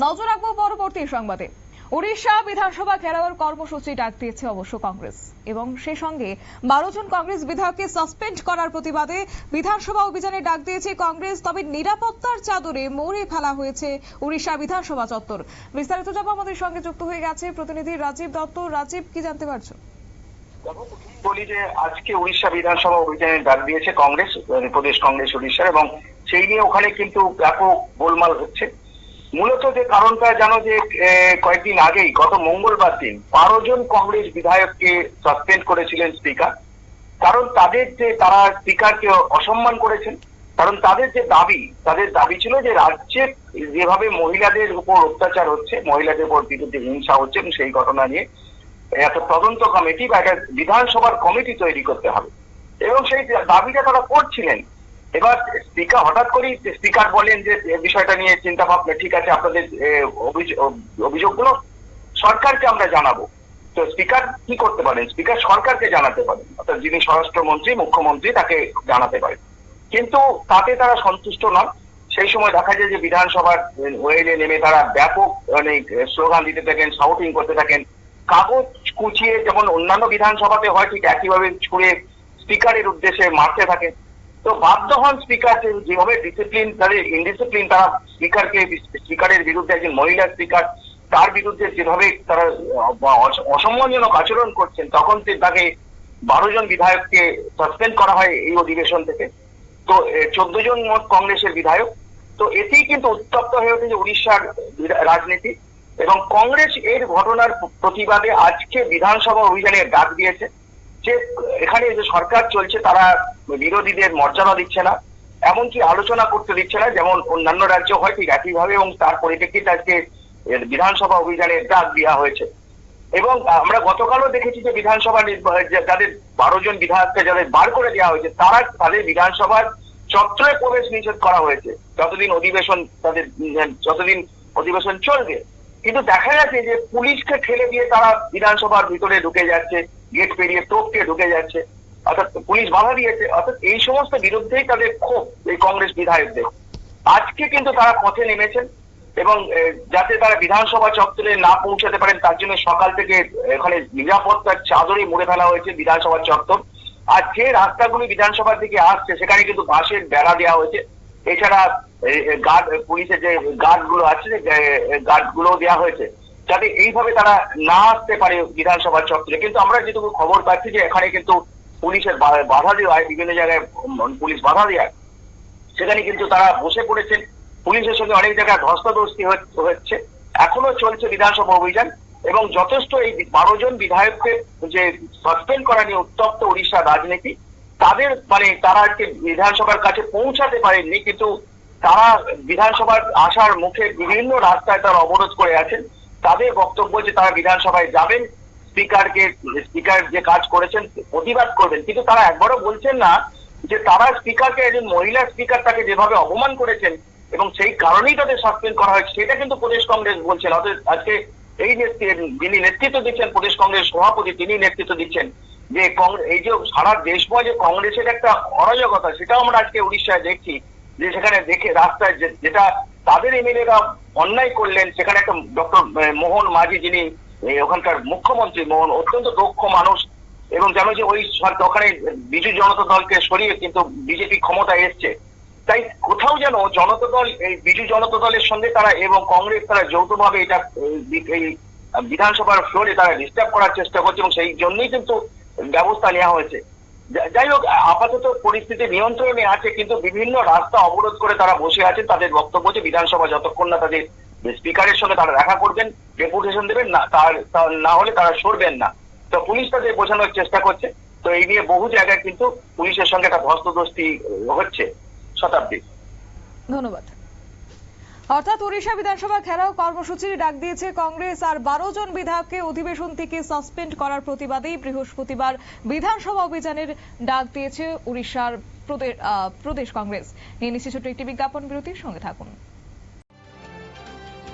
নজর রাখবো পরবর্তী সংবাদে। উড়িষ্যা বিধানসভা ঘেরাওয়ের কর্মসূচি ডাক দিয়েছে অবশ্য কংগ্রেস, এবং সেই সঙ্গে 12 জন কংগ্রেস বিধায়ককে সাসপেন্ড করার প্রতিবাদে বিধানসভা অভিযানে ডাক দিয়েছে কংগ্রেস। তবে নিরাপত্তার চাদরে মোড়ে ফেলা হয়েছে উড়িষ্যা বিধানসভা চত্বর। বিস্তারিত জানবো, আমাদের সঙ্গে যুক্ত হয়ে গেছে প্রতিনিধি রাজীব দত্ত। রাজীব, কি জানতে পারছো? বলি যে আজকে উড়িষ্যা বিধানসভা অভিযানে ডাক দিয়েছে কংগ্রেস, প্রদেশ কংগ্রেস উড়িষ্যা, এবং সেই নিয়ে ওখানে কিন্তু ব্যাপক গোলমাল হচ্ছে। মূলত যে কারণটা জানো যে কয়েকদিন আগেই গত মঙ্গলবার দিন 12 জন কংগ্রেস বিধায়ককে সাসপেন্ড করেছিলেন স্পিকার। কারণ তারা স্পিকারকে অসম্মান করেছেন। কারণ তাদের দাবি ছিল যে রাজ্যে যেভাবে মহিলাদের উপর অত্যাচার হচ্ছে, মহিলাদের উপর বিরুদ্ধে হিংসা হচ্ছে, এবং সেই ঘটনা নিয়ে একটা তদন্ত কমিটি বা একটা বিধানসভার কমিটি তৈরি করতে হবে, এবং সেই দাবিটা তারা করছিলেন। এবার স্পিকার হঠাৎ করেই স্পিকার বলেন যে বিষয়টা নিয়ে চিন্তা ভাবনা, ঠিক আছে, আপনাদের অভিযোগগুলো সরকারকে আমরা জানাবো। তো স্পিকার কি করতে পারেন? স্পিকার সরকারকে জানাতে পারেন, অর্থাৎ যিনি স্বরাষ্ট্রমন্ত্রী, মুখ্যমন্ত্রী, তাকে জানাতে পারেন। কিন্তু তাতে তারা সন্তুষ্ট নন। সেই সময় দেখা যায় যে বিধানসভার ওয়েলে নেমে তারা ব্যাপক স্লোগান দিতে থাকেন, শাউটিং করতে থাকেন, কাগজ কুচিয়ে যেমন অন্যান্য বিধানসভাতে হয় ঠিক একইভাবে ছুঁড়ে স্পিকারের উদ্দেশ্যে মারতে থাকেন। তো বাধ্য হন স্পিকার যেভাবে ডিসিপ্লিন, তাদের ইনডিসিপ্লিন, তারা স্পিকারের বিরুদ্ধে, একজন মহিলা স্পিকার, তার বিরুদ্ধে যেভাবে তারা অসম্মানজনক আচরণ করছেন, তখন তাকে 12 জন বিধায়ককে সাসপেন্ড করা হয় এই অধিবেশন থেকে। তো 14 জন মোট কংগ্রেসের বিধায়ক। তো এতেই কিন্তু উত্তপ্ত হয়ে উঠেছে উড়িষ্যার রাজনীতি, এবং কংগ্রেস এর ঘটনার প্রতিবাদে আজকে বিধানসভা অভিযানে ডাক দিয়েছে যে এখানে যে সরকার চলছে তারা বিরোধীদের মর্যাদা দিচ্ছে না, এমনকি আলোচনা করতে দিচ্ছে না, যেমন অন্যান্য রাজ্য হয় ঠিক একইভাবে, এবং তার পরিপ্রেক্ষিতে আজকে বিধানসভা অভিযানে ডাক দেওয়া হয়েছে। এবং আমরা গতকালও দেখেছি যে বিধানসভা যাদের 12 জন বিধায়ককে যাদের বার করে দেওয়া হয়েছে, তাদের বিধানসভার চত্বরে প্রবেশ নিষেধ করা হয়েছে যতদিন অধিবেশন চলবে। কিন্তু দেখা যাচ্ছে যে পুলিশকে ঠেলে দিয়ে তারা বিধানসভার ভিতরে ঢুকে যাচ্ছে, গেট পেরিয়ে টপকে ঢুকে যাচ্ছে, অর্থাৎ পুলিশ বাধা দিয়েছে। অর্থাৎ এই সমস্ত বিরুদ্ধেই তাদের ক্ষোভ এই কংগ্রেস বিধায়কদের। আজকে কিন্তু তারা পথে নেমেছেন, এবং যাতে তারা বিধানসভা চত্বরে না পৌঁছাতে পারেন তার জন্য সকাল থেকে এখানে নিরাপত্তার চাদরে মুড়ে ফেলা হয়েছে বিধানসভার চত্বর। আর যে রাস্তাগুলি বিধানসভার দিকে আসছে সেখানে কিন্তু বাঁশের বেড়া দেওয়া হয়েছে। এছাড়া পুলিশের যে গার্ড গুলো আছে, গার্ড গুলো দেওয়া হয়েছে যাতে এইভাবে তারা না আসতে পারে বিধানসভার চত্বরে। কিন্তু আমরা যেটুকু খবর পাচ্ছি যে এখানে কিন্তু পুলিশের বাধা দেওয়া হয়, বিভিন্ন জায়গায় পুলিশ বাধা দেওয়া, সেখানে কিন্তু তারা বসে পড়েছেন। পুলিশের সঙ্গে অনেক জায়গায় ধস্তাধস্তি হচ্ছে। এখনো চলছে বিধানসভা অভিযান, এবং যথেষ্ট এই 12 জন বিধায়ককে যে সাসপেন্ড করা নিয়ে উত্তপ্ত উড়িষ্যার রাজনীতি, তারা আজকে বিধানসভার কাছে পৌঁছাতে পারেননি, কিন্তু তারা বিধানসভার আসার মুখে বিভিন্ন রাস্তায় তারা অবরোধ করে আছেন। তাদের বক্তব্য যে তারা বিধানসভায় যাবেন, স্পিকার যে কাজ করেছেন প্রতিবাদ করবেন, কিন্তু তারা একবারও বলছেন না যে তারা স্পিকারকে, একজন মহিলা স্পিকার তাকে যেভাবে অপমান করেছেন এবং সেই কারণেই তাদের সাসপেন্ড করা হয়েছে, সেটা কিন্তু প্রদেশ কংগ্রেস বলছেন। অর্থাৎ আজকে যিনি নেতৃত্ব দিচ্ছেন প্রদেশ কংগ্রেস সভাপতি, তিনি নেতৃত্ব দিচ্ছেন যে এই যে সারা দেশময় যে কংগ্রেসের একটা অরাজকতা, সেটাও আমরা আজকে উড়িষ্যায় দেখছি। যে সেখানে দেখে রাস্তায় যেটা তাদের এমএলএরা অন্যায় করলেন, সেখানে একটা ডক্টর মোহন মাঝি, যিনি ওখানকার মুখ্যমন্ত্রী, মোহন অত্যন্ত দক্ষ মানুষ, এবং জানো যে ওই ওখানে বিজু জনতা দলকে সরিয়ে কিন্তু বিজেপি ক্ষমতায় এসছে। তাই কোথাও যেন জনতা দল, এই বিজু জনতা দলের সঙ্গে তারা এবং কংগ্রেস তারা যৌথভাবে এটা এই বিধানসভার ফ্লোরে তারা ডিস্টার্ব করার চেষ্টা করছে, এবং সেই জন্যই কিন্তু ব্যবস্থা নেওয়া হয়েছে। যাই হোক, আপাতত পরিস্থিতি নিয়ন্ত্রণে আছে, কিন্তু বিভিন্ন রাস্তা অবরোধ করে তারা বসে আছেন। তাদের বক্তব্য যে বিধানসভা যতক্ষণ না তাদের স্পিকারের সঙ্গে তারা দেখা করবেন, ডেপুটেশন দেবেন না, না হলে তারা সরবেন না। তো পুলিশ তাদের বোঝানোর চেষ্টা করছে। তো এই নিয়ে বহু জায়গায় কিন্তু পুলিশের সঙ্গে একটা ধস্তাধস্তি হচ্ছে। শতাব্দী, ধন্যবাদ। অর্থাৎ উড়িষ্যা বিধানসভা ঘেরাও কর্মসূচির ডাক দিয়েছে কংগ্রেস, আর 12 জন বিধায়ককে অধিবেশন থেকে সাসপেন্ড করার প্রতিবাদেই বৃহস্পতিবার বিধানসভা অভিযানের ডাক দিয়েছে উড়িষ্যার প্রদেশ কংগ্রেস। নিয়ে নিচ্ছে ছোট্ট একটি বিজ্ঞাপন বিরতির সঙ্গে থাকুন।